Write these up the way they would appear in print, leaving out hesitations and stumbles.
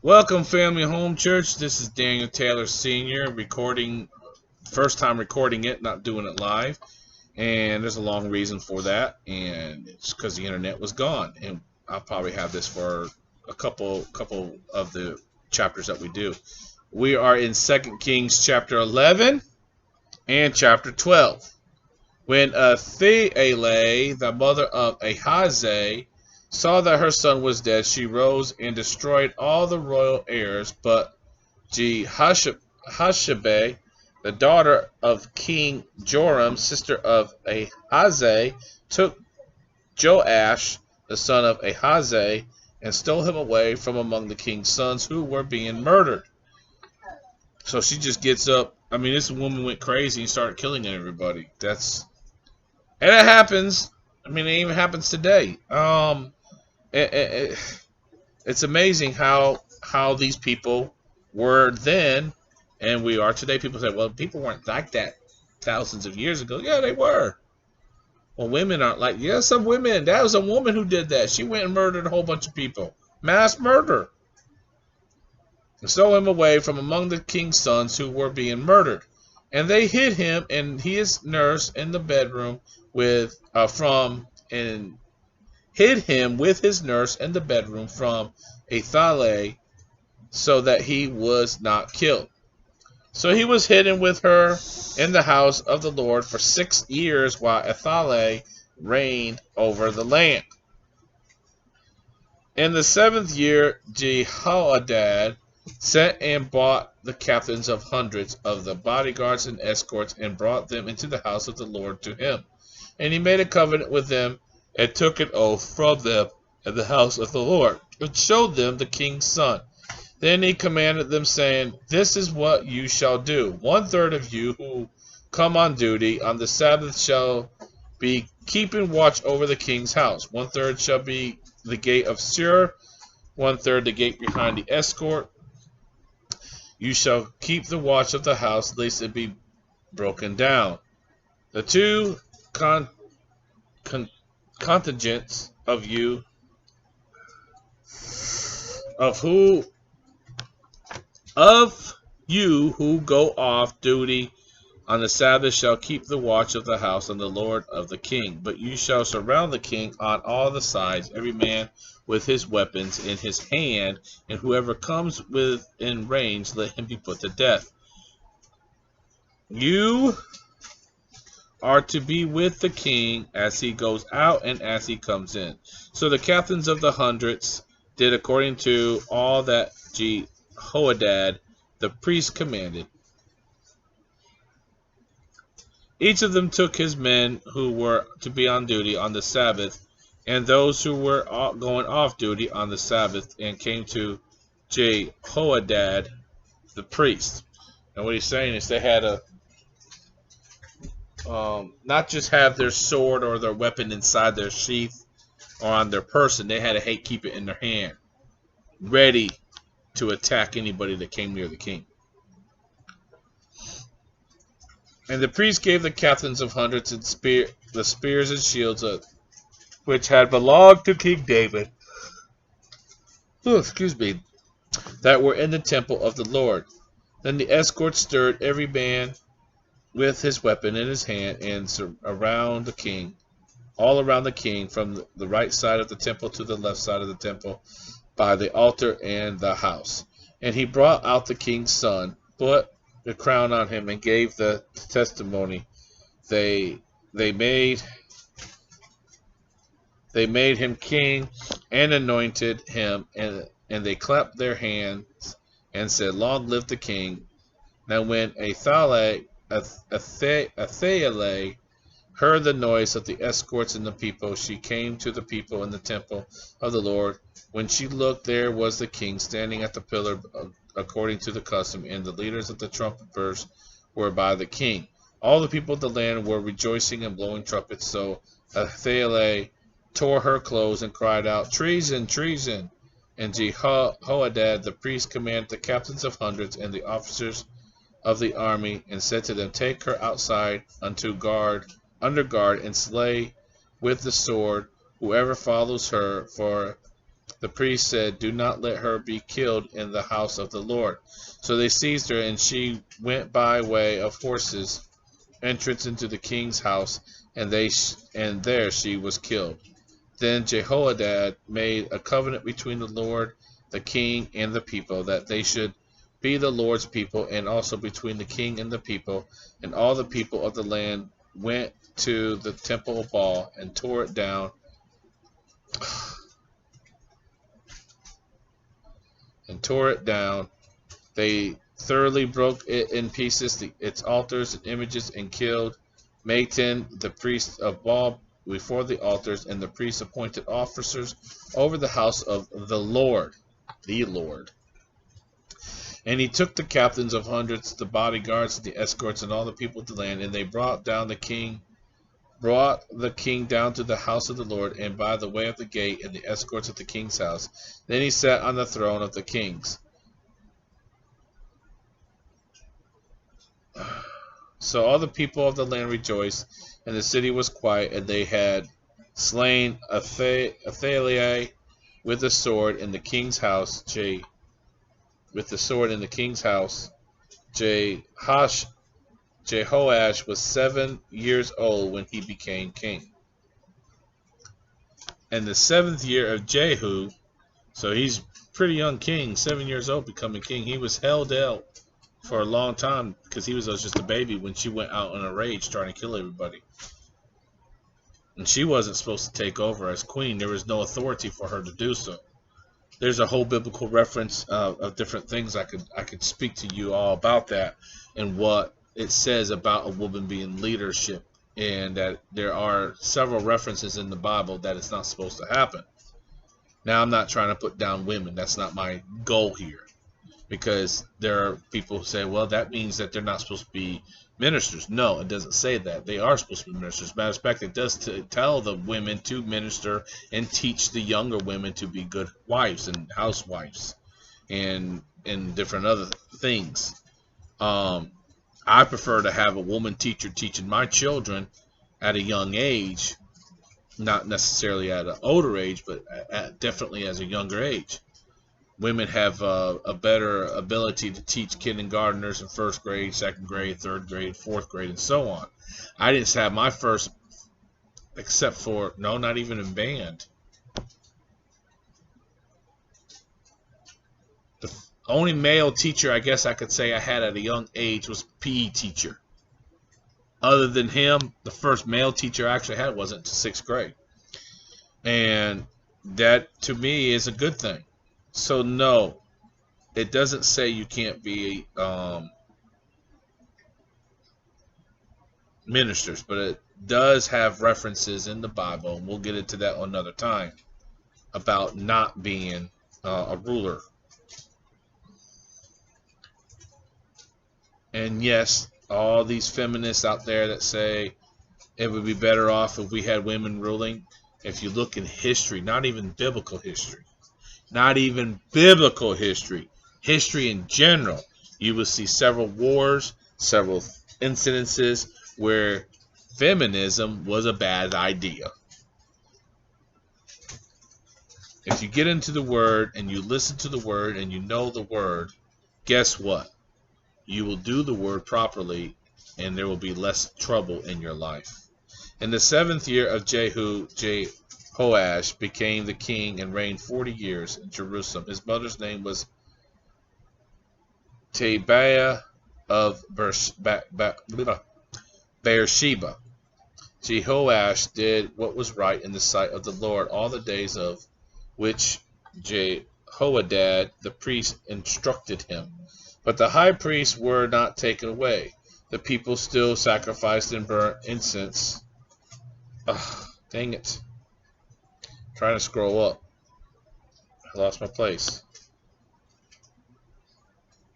Welcome, Family Home Church. This is Daniel Taylor Sr. recording, first time recording it, not doing it live. And there's a long reason for that, and it's because the internet was gone. And I'll probably have this for a couple of the chapters that we do. We are in 2 Kings chapter 11 and chapter 12. When Athaliah, the mother of Ahaziah, saw that her son was dead, she rose and destroyed all the royal heirs, but Jehoshabeth, the daughter of King Joram, sister of Ahaziah, took Joash, the son of Ahaziah, and stole him away from among the king's sons who were being murdered. So she just gets up. I mean, this woman went crazy and started killing everybody. And it happens. I mean, it even happens today. It's amazing how these people were then, and we are today. People say, "Well, people weren't like that thousands of years ago." Yeah, they were. Well, women aren't like. Yeah, some women. That was a woman who did that. She went and murdered a whole bunch of people. Mass murder. And stole him away from among the king's sons who were being murdered, and they hid him and his nurse in the bedroom with from and hid him with his nurse in the bedroom from Athaliah, so that he was not killed. So he was hidden with her in the house of the Lord for 6 years while Athaliah reigned over the land. In the 7th year, Jehoiada sent and bought the captains of hundreds of the bodyguards and escorts and brought them into the house of the Lord to him. And he made a covenant with them and took an oath from them in the house of the Lord, and showed them the king's son. Then he commanded them, saying, "This is what you shall do. 1/3 of you who come on duty on the Sabbath shall be keeping watch over the king's house. 1/3 shall be the gate of Sur, 1/3 the gate behind the escort. You shall keep the watch of the house, lest it be broken down. The two contingents of you of who of you who go off duty on the Sabbath shall keep the watch of the house and the Lord of the king. But you shall surround the king on all the sides, every man with his weapons in his hand, and whoever comes within range, let him be put to death. You are to be with the king as he goes out and as he comes in." So the captains of the hundreds did according to all that Jehoiada the priest commanded. Each of them took his men who were to be on duty on the Sabbath, and those who were going off duty on the Sabbath, and came to Jehoiada the priest. And what he's saying is they had to not just have their sword or their weapon inside their sheath or on their person, they had to keep it in their hand, ready to attack anybody that came near the king. And the priest gave the captains of hundreds and the spears and shields which had belonged to King David, that were in the temple of the Lord. Then the escort stirred every man with his weapon in his hand, and around the king, all around the king, from the right side of the temple to the left side of the temple, by the altar and the house. And he brought out the king's son, put the crown on him, and gave the testimony. They made him king and anointed him, and they clapped their hands and said, "Long live the king." Now when Athaliah heard the noise of the escorts and the people, she came to the people in the temple of the Lord. When she looked, there was the king standing at the pillar according to the custom, and the leaders of the trumpeters were by the king. All the people of the land were rejoicing and blowing trumpets. So Athaliah tore her clothes and cried out, "Treason, treason!" And Jehoiada the priest commanded the captains of hundreds and the officers of the army, and said to them, "Take her outside under guard, and slay with the sword whoever follows her, for The priest said, "Do not let her be killed in the house of the Lord." So they seized her, and she went by way of horses entrance into the king's house, and there she was killed. Then Jehoiada made a covenant between the Lord, the king, and the people, that they should be the Lord's people, and also between the king and the people. And all the people of the land went to the temple of Baal and tore it down, They thoroughly broke it in pieces, its altars and images, and killed Matan, the priest of Baal, before the altars, and the priests appointed officers over the house of the Lord. And he took the captains of hundreds, the bodyguards, and the escorts, and all the people of the land, and they brought the king down to the house of the Lord, and by the way of the gate, and the escorts of the king's house. Then he sat on the throne of the kings. So all the people of the land rejoiced, and the city was quiet, and they had slain Athaliah with the sword in the king's house. Jehoash was 7 years old when he became king. And the 7th year of Jehu, so he's pretty young king, 7 years old becoming king. He was held out for a long time because he was just a baby when she went out in a rage trying to kill everybody. And she wasn't supposed to take over as queen. There was no authority for her to do so. There's a whole biblical reference of different things I could speak to you all about that and what it says about a woman being leadership, and that there are several references in the Bible that it's not supposed to happen. Now, I'm not trying to put down women. That's not my goal here, because there are people who say, well, that means that they're not supposed to be ministers. No, it doesn't say that. They are supposed to be ministers. Matter of fact, it does tell the women to minister and teach the younger women to be good wives and housewives and different other things. I prefer to have a woman teacher teaching my children at a young age, not necessarily at an older age, but definitely as a younger age. Women have a better ability to teach kindergartners in 1st grade, 2nd grade, 3rd grade, 4th grade, and so on. I didn't have my first, except for, no, not even in band. The only male teacher I guess I could say I had at a young age was PE teacher. Other than him, the first male teacher I actually had wasn't to 6th grade. And that, to me, is a good thing. So, no, it doesn't say you can't be ministers, but it does have references in the Bible, and we'll get into that another time, about not being a ruler. And yes, all these feminists out there that say it would be better off if we had women ruling, if you look in history, not even biblical history, history in general, you will see several wars, several incidences where feminism was a bad idea. If you get into the Word and you listen to the Word and you know the Word, guess what? You will do the Word properly, and there will be less trouble in your life. In the 7th year of Jehoash became the king and reigned 40 years in Jerusalem. His mother's name was Tabiah of Beersheba. Jehoash did what was right in the sight of the Lord all the days of which Jehoiada the priest instructed him. But the high priests were not taken away. The people still sacrificed and burnt incense. Dang it. Trying to scroll up. I lost my place.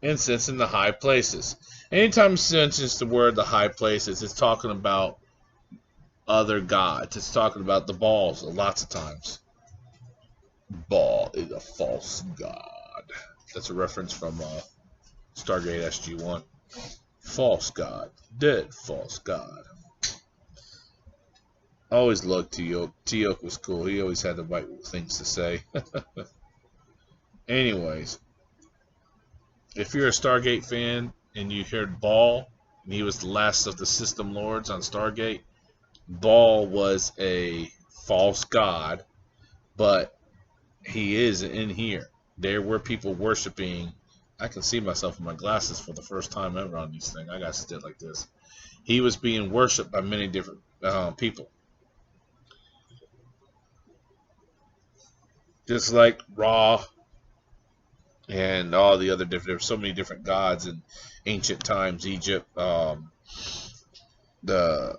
Incense in the high places. Anytime it mentions the word the high places, it's talking about other gods. It's talking about the Baals lots of times. Baal is a false god. That's a reference from Stargate SG-1. False god. Dead false god. I always loved Teok. Teok was cool. He always had the right things to say. Anyways, if you're a Stargate fan and you heard Baal, and he was the last of the system lords on Stargate, Baal was a false god, but he is in here. There were people worshiping. I can see myself in my glasses for the first time ever on these things. I got to sit like this. He was being worshipped by many different people. Just like Ra and all the other different, there were so many different gods in ancient times. Egypt, the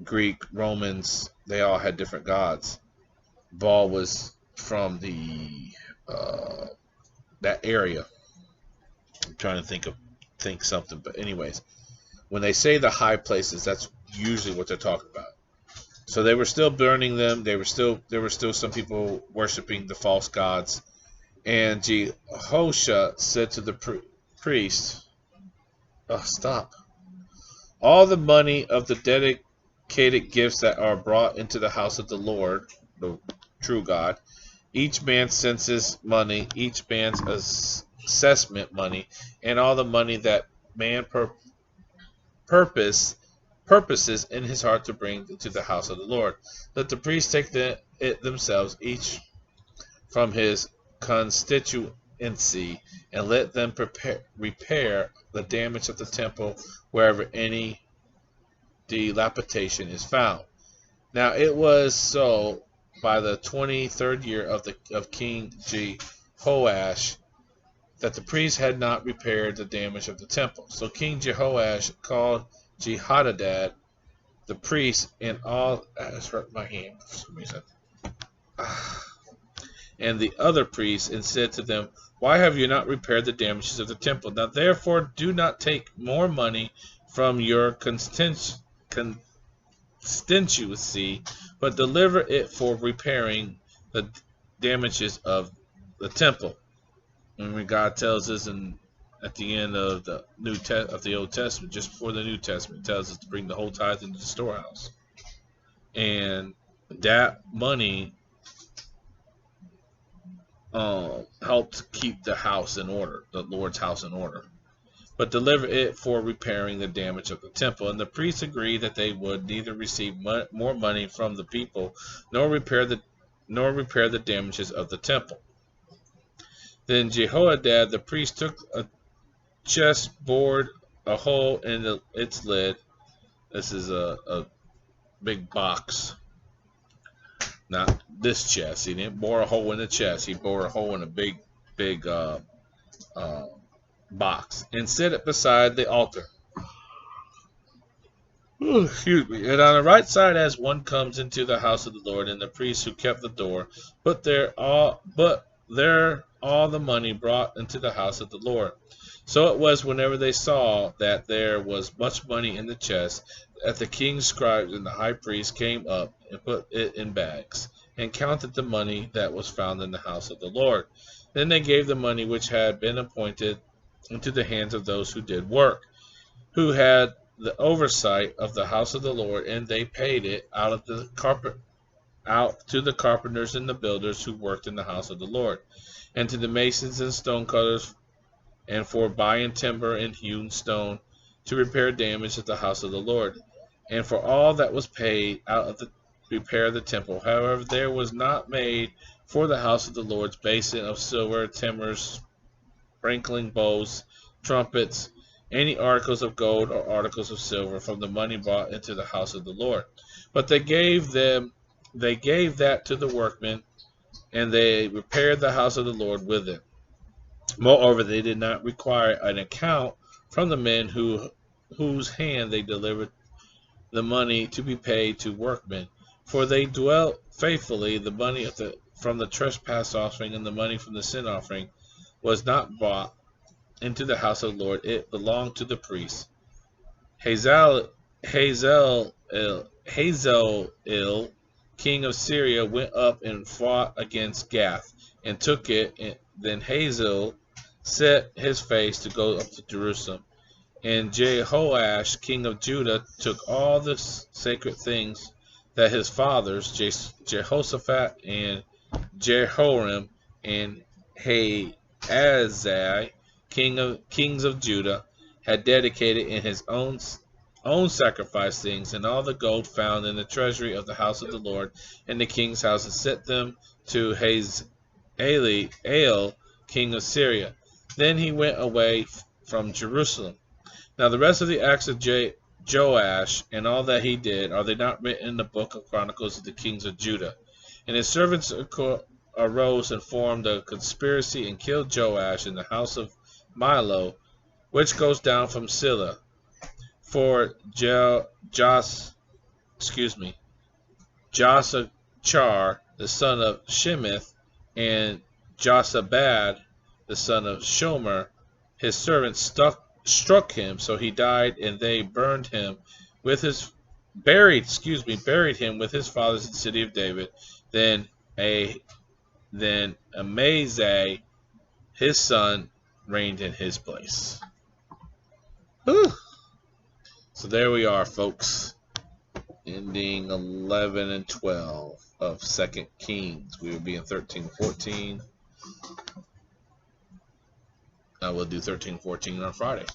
Greek, Romans, they all had different gods. Baal was from the that area. I'm trying to think something, but anyways, when they say the high places, that's usually what they're talking about. So they were still burning them. There were still some people worshiping the false gods. And Jehoshua said to the priest, "Oh, stop! All the money of the dedicated gifts that are brought into the house of the Lord, the true God, each man sends his money, each man's assessment money, and all the money that man purposes in his heart to bring to the house of the Lord. Let the priests take it themselves, each from his constituency, and let them repair the damage of the temple wherever any dilapidation is found." Now it was so by the 23rd year of King Jehoash that the priests had not repaired the damage of the temple. So King Jehoash called Jehadadad, the priest, and all. That's hurt my hand for some reason. And the other priests, and said to them, "Why have you not repaired the damages of the temple? Now therefore do not take more money from your constituency, but deliver it for repairing the damages of the temple." And when God tells us at the end of the Old Testament, just before the New Testament, it tells us to bring the whole tithe into the storehouse, and that money helped keep the house in order, the Lord's house in order, but deliver it for repairing the damage of the temple. And the priests agreed that they would neither receive more money from the people, nor repair the damages of the temple. Then Jehoiada the priest took a chest, bored a hole in its lid. This is a big box. Not this chest. He didn't bore a hole in the chest. He bored a hole in a big box and set it beside the altar. Excuse me. And on the right side, as one comes into the house of the Lord, and the priests who kept the door, but there all the money brought into the house of the Lord. So it was whenever they saw that there was much money in the chest, that the king's scribes and the high priest came up and put it in bags, and counted the money that was found in the house of the Lord. Then they gave the money which had been appointed into the hands of those who did work, who had the oversight of the house of the Lord, and they paid it out to the carpenters and the builders who worked in the house of the Lord, and to the masons and stone cutters, and for buying timber and hewn stone to repair damage at the house of the Lord, and for all that was paid out of the repair of the temple. However, there was not made for the house of the Lord's basin of silver, timers, sprinkling bowls, trumpets, any articles of gold or articles of silver from the money brought into the house of the Lord. But they gave that to the workmen, and they repaired the house of the Lord with it. Moreover, they did not require an account from the men whose hand they delivered the money to be paid to workmen, for they dwelt faithfully. The money from the trespass offering and the money from the sin offering was not brought into the house of the Lord. It belonged to the priests. Hazael, king of Syria, went up and fought against Gath and took it. And then Hazael set his face to go up to Jerusalem. And Jehoash, king of Judah, took all the sacred things that his fathers, Jehoshaphat and Jehoram and Ahazai, kings of Judah, had dedicated in his own sacrifice things, and all the gold found in the treasury of the house of the Lord and the king's house, and sent them to Hazael, king of Syria. Then he went away from Jerusalem. Now the rest of the acts of Joash and all that he did, are they not written in the book of Chronicles of the kings of Judah? And his servants arose and formed a conspiracy and killed Joash in the house of Milo, which goes down from Silla. For Josachar, the son of Shemith, and Josabad, the son of Shomer, his servants struck him, so he died, and they buried him with his fathers in the city of David. Then Amazai, his son, reigned in his place. Whew. So there we are, folks. Ending 11 and 12 of 2 Kings. We will be in 13-14. We'll do 13-14 on Friday.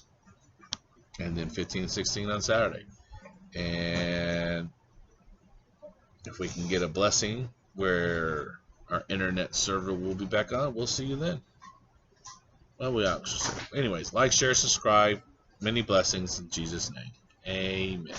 And then 15-16 on Saturday. And if we can get a blessing where our internet server will be back on, we'll see you then. Well, we actually. Anyways, like, share, subscribe. Many blessings in Jesus' name. Amen.